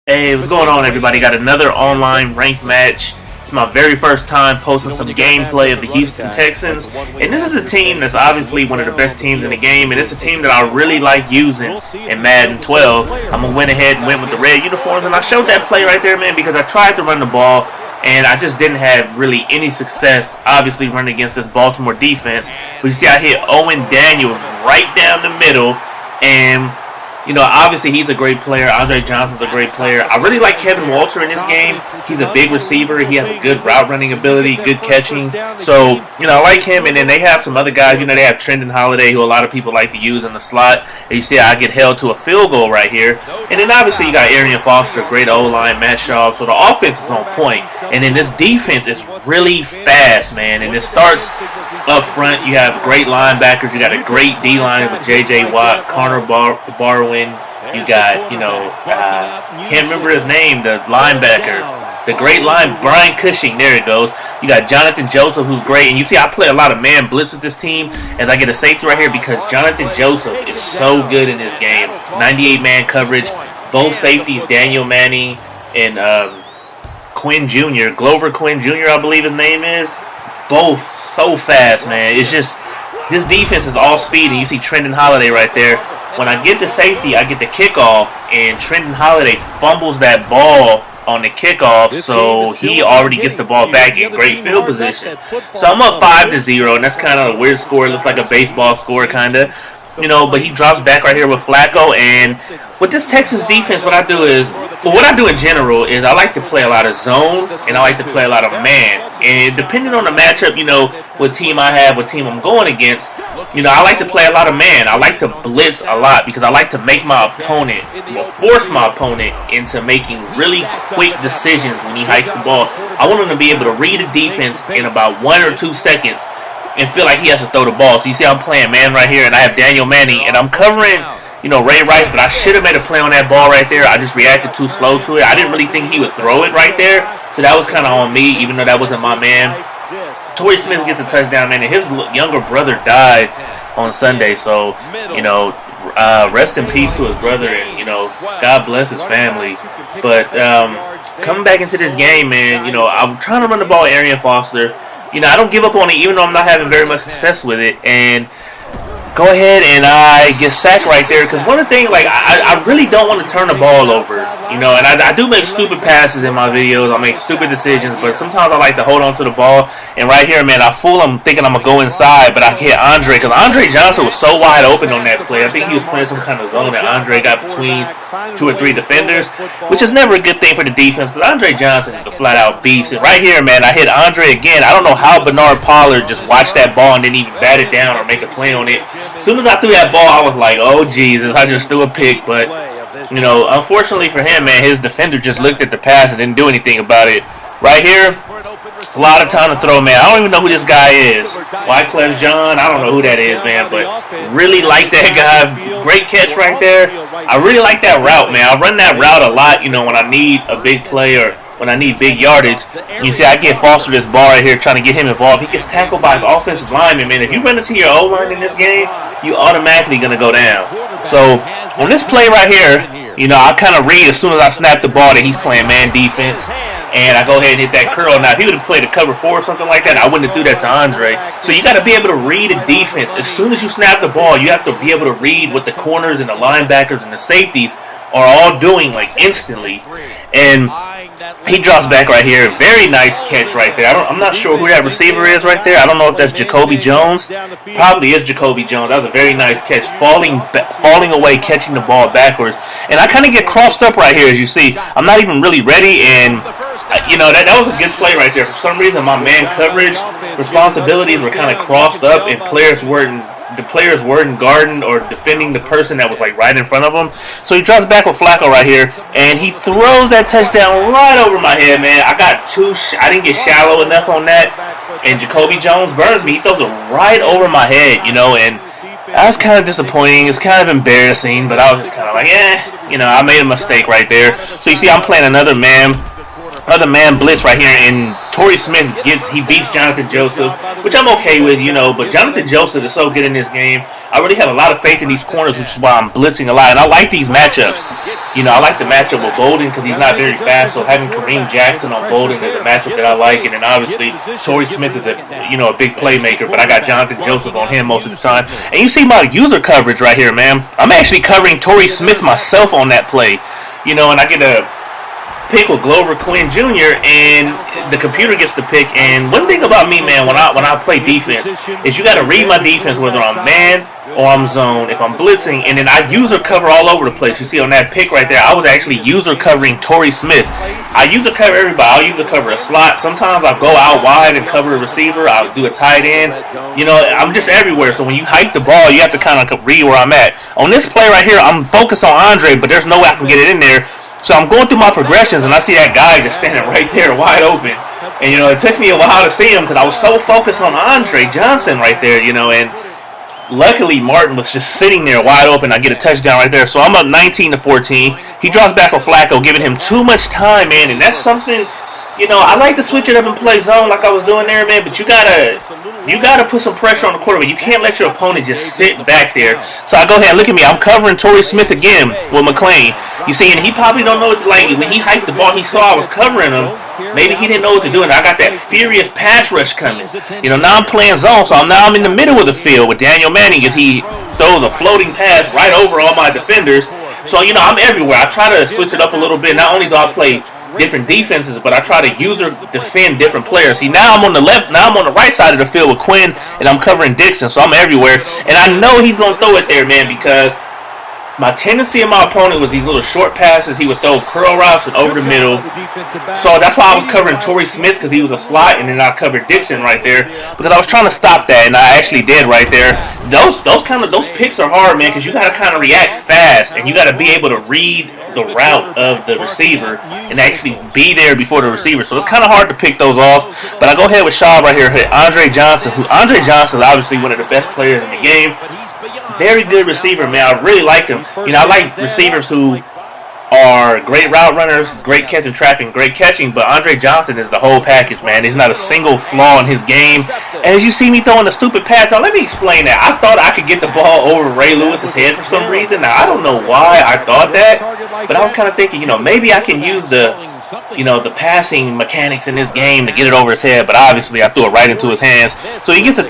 Hey, what's going on, everybody? Got another online ranked match. It's my very first time posting some gameplay of the Houston Texans, and this is a team that's obviously one of the best teams in the game, and it's a team that I really like using in Madden 12. I'm gonna went ahead and went with the red uniforms, and I showed that play right there, man, because I tried to run the ball, and I just didn't have really any success, obviously, running against this Baltimore defense. But you see, I hit Owen Daniels right down the middle, and obviously he's a great player. Andre Johnson's a great player. I really like Kevin Walter in this game. He's a big receiver. He has a good route running ability, good catching. So, I like him. And then they have some other guys. They have Trendon Holiday, who a lot of people like to use in the slot. And you see I get held to a field goal right here. And then obviously you got Arian Foster, great O-line, Matt Schaub. So the offense is on point. And then this defense is really fast, man. And it starts up front. You have great linebackers. You got a great D-line with J.J. Watt, Connor Barwin. You got, can't remember his name, the linebacker. The great Brian Cushing, there it goes. You got Jonathan Joseph, who's great. And you see, I play a lot of man blitz with this team as I get a safety right here because Jonathan Joseph is so good in this game. 98 man coverage. Both safeties, Daniel Manning and Quinn Jr., Glover Quinn Jr., I believe his name is. Both so fast, man. It's just, this defense is all speed. And you see Trendon Holiday right there. When I get the safety, I get the kickoff, and Trendon Holiday fumbles that ball on the kickoff, so he already gets the ball back in great field position. So I'm up 5-0, and that's kind of a weird score. It looks like a baseball score, kind of. But he drops back right here with Flacco, and with this Texans defense, what I do in general is I like to play a lot of zone, and I like to play a lot of man. And depending on the matchup, what team I have, what team I'm going against, I like to play a lot of man. I like to blitz a lot because I like to make my opponent, force my opponent into making really quick decisions when he hikes the ball. I want him to be able to read a defense in about 1 or 2 seconds and feel like he has to throw the ball. So you see I'm playing man right here, and I have Daniel Manning, and I'm covering, Ray Rice, but I should have made a play on that ball right there. I just reacted too slow to it. I didn't really think he would throw it right there, so that was kind of on me, even though that wasn't my man. Torrey Smith gets a touchdown, man, and his younger brother died on Sunday, so, rest in peace to his brother, and, God bless his family. But coming back into this game, man, I'm trying to run the ball with Arian Foster. I don't give up on it, even though I'm not having very much success with it. And go ahead and I get sacked right there. Because one of the things, I really don't want to turn the ball over. And I do make stupid passes in my videos. I make stupid decisions. But sometimes I like to hold on to the ball. And right here, man, I fool him thinking I'm going to go inside. But I hit Andre. Because Andre Johnson was so wide open on that play. I think he was playing some kind of zone that Andre got between 2 or 3 defenders, which is never a good thing for the defense. Because Andre Johnson is a flat-out beast. And right here, man, I hit Andre again. I don't know how Bernard Pollard just watched that ball and didn't even bat it down or make a play on it. As soon as I threw that ball, I was like, oh, Jesus, I just threw a pick. But, unfortunately for him, man, his defender just looked at the pass and didn't do anything about it. Right here, a lot of time to throw, man. I don't even know who this guy is. Wyclef John, I don't know who that is, man, but really like that guy. Great catch right there. I really like that route, man. I run that route a lot, when I need a big play or when I need big yardage. You see, I get Foster this ball right here, trying to get him involved. He gets tackled by his offensive lineman, man. If you run into your O-line in this game, you automatically going to go down. So, on this play right here, I kind of read as soon as I snap the ball that he's playing man defense. And I go ahead and hit that curl. Now, if he would have played a cover 4 or something like that, I wouldn't have threw that to Andre. So you got to be able to read a defense. As soon as you snap the ball, you have to be able to read what the corners and the linebackers and the safeties are all doing, instantly. And he drops back right here. Very nice catch right there. I'm not sure who that receiver is right there. I don't know if that's Jacoby Jones. Probably is Jacoby Jones. That was a very nice catch. Falling away, catching the ball backwards. And I kind of get crossed up right here, as you see. I'm not even really ready, and that was a good play right there. For some reason, my man coverage responsibilities were kind of crossed up, and the players weren't guarding or defending the person that was right in front of him. So he drops back with Flacco right here, and he throws that touchdown right over my head, man. I didn't get shallow enough on that, and Jacoby Jones burns me. He throws it right over my head, and that was kind of disappointing. It's kind of embarrassing, but I was just kind of like, I made a mistake right there. So you see, I'm playing another man blitz right here, and Torrey Smith beats Jonathan Joseph, which I'm okay with, but Jonathan Joseph is so good in this game. I really have a lot of faith in these corners, which is why I'm blitzing a lot. And I like these matchups. You know, I like the matchup with Bolden because he's not very fast. So having Kareem Jackson on Bolden is a matchup that I like. And then obviously Torrey Smith is a big playmaker, but I got Jonathan Joseph on him most of the time. And you see my user coverage right here, man. I'm actually covering Torrey Smith myself on that play. You know, and I get a pick with Glover Quinn Jr. and the computer gets the pick. And one thing about me, man, when I play defense is you got to read my defense whether I'm man or I'm zone, if I'm blitzing, and then I user cover all over the place. You see on that pick right there, I was actually user covering Torrey Smith. I user cover everybody. I'll user cover a slot. Sometimes I'll go out wide and cover a receiver. I'll do a tight end. You know, I'm just everywhere. So when you hike the ball, you have to kind of read where I'm at. On this play right here, I'm focused on Andre, but there's no way I can get it in there. So I'm going through my progressions, and I see that guy just standing right there wide open. And, you know, it took me a while to see him because I was so focused on Andre Johnson right there, you know, and luckily Martin was just sitting there wide open. I get a touchdown right there. So I'm up 19-14. He drops back on Flacco, giving him too much time, man, and that's something, you know, I like to switch it up and play zone like I was doing there, man, but you gotta put some pressure on the quarterback. You can't let your opponent just sit back there. So I go ahead and look at me. I'm covering Torrey Smith again with McClain. You see, and he probably don't know, like, when he hiked the ball, he saw I was covering him. Maybe he didn't know what to do, and I got that furious pass rush coming. You know, now I'm playing zone, so I'm in the middle of the field with Daniel Manning as he throws a floating pass right over all my defenders. So, you know, I'm everywhere. I try to switch it up a little bit. Not only do I play different defenses, but I try to defend different players. See, now I'm on the left, now I'm on the right side of the field with Quinn, and I'm covering Dixon, so I'm everywhere. And I know he's going to throw it there, man, because my tendency of my opponent was these little short passes. He would throw curl routes and over the middle. So that's why I was covering Torrey Smith, because he was a slot, and then I covered Dixon right there because I was trying to stop that, and I actually did right there. Those picks are hard, man, because you got to kind of react fast, and you got to be able to read the route of the receiver and actually be there before the receiver. So it's kind of hard to pick those off. But I go ahead with Schaub right here. Hit Andre Johnson, Andre Johnson is obviously one of the best players in the game. Very good receiver, man. I really like him. You know, I like receivers who are great route runners, great catching traffic, great catching, but Andre Johnson is the whole package, man. There's not a single flaw in his game. As you see me throwing a stupid pass, now let me explain that. I thought I could get the ball over Ray Lewis's head for some reason. Now, I don't know why I thought that, but I was kind of thinking, you know, maybe I can use the passing mechanics in this game to get it over his head, but obviously I threw it right into his hands. So he gets a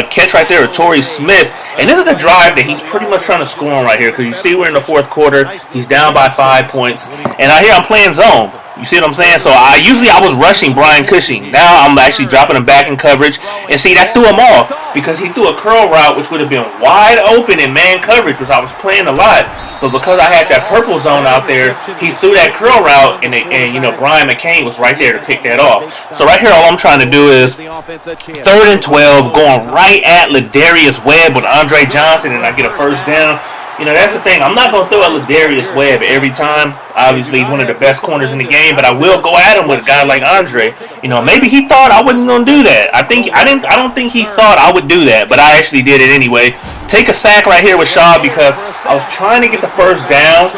catch right there with Torrey Smith, and this is a drive that he's pretty much trying to score on right here, because you see we're in the fourth quarter, he's down by 5 points, and I hear I'm playing zone. You see what I'm saying? So I was rushing Brian Cushing. Now I'm actually dropping him back in coverage, and see, that threw him off because he threw a curl route which would have been wide open in man coverage, which I was playing a lot. But because I had that purple zone out there, he threw that curl route, and you know, Brian McCain was right there to pick that off. So right here, all I'm trying to do is 3rd and 12, going right at Ladarius Webb with Andre Johnson, and I get a first down. You know, that's the thing. I'm not going to throw at Ladarius Webb every time. Obviously, he's one of the best corners in the game, but I will go at him with a guy like Andre. You know, maybe he thought I wasn't going to do that. I don't think he thought I would do that, but I actually did it anyway. Take a sack right here with Schaub because I was trying to get the first down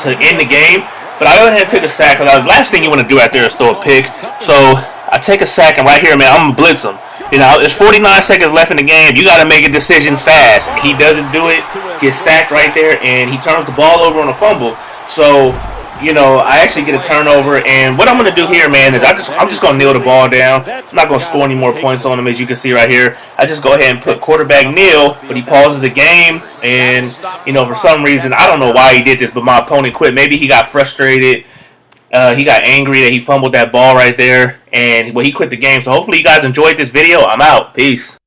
to end the game, but I went ahead and took a sack because the last thing you want to do out there is throw a pick. So I take a sack, and right here, man, I'm going to blitz him. You know, there's 49 seconds left in the game. You got to make a decision fast. He doesn't do it, gets sacked right there, and he turns the ball over on a fumble. So, you know, I actually get a turnover, and what I'm going to do here, man, is I'm just going to kneel the ball down. I'm not going to score any more points on him, as you can see right here. I just go ahead and put quarterback kneel, but he pauses the game, and, you know, for some reason, I don't know why he did this, but my opponent quit. Maybe he got frustrated. He got angry that he fumbled that ball right there, and he quit the game. So hopefully you guys enjoyed this video. I'm out. Peace.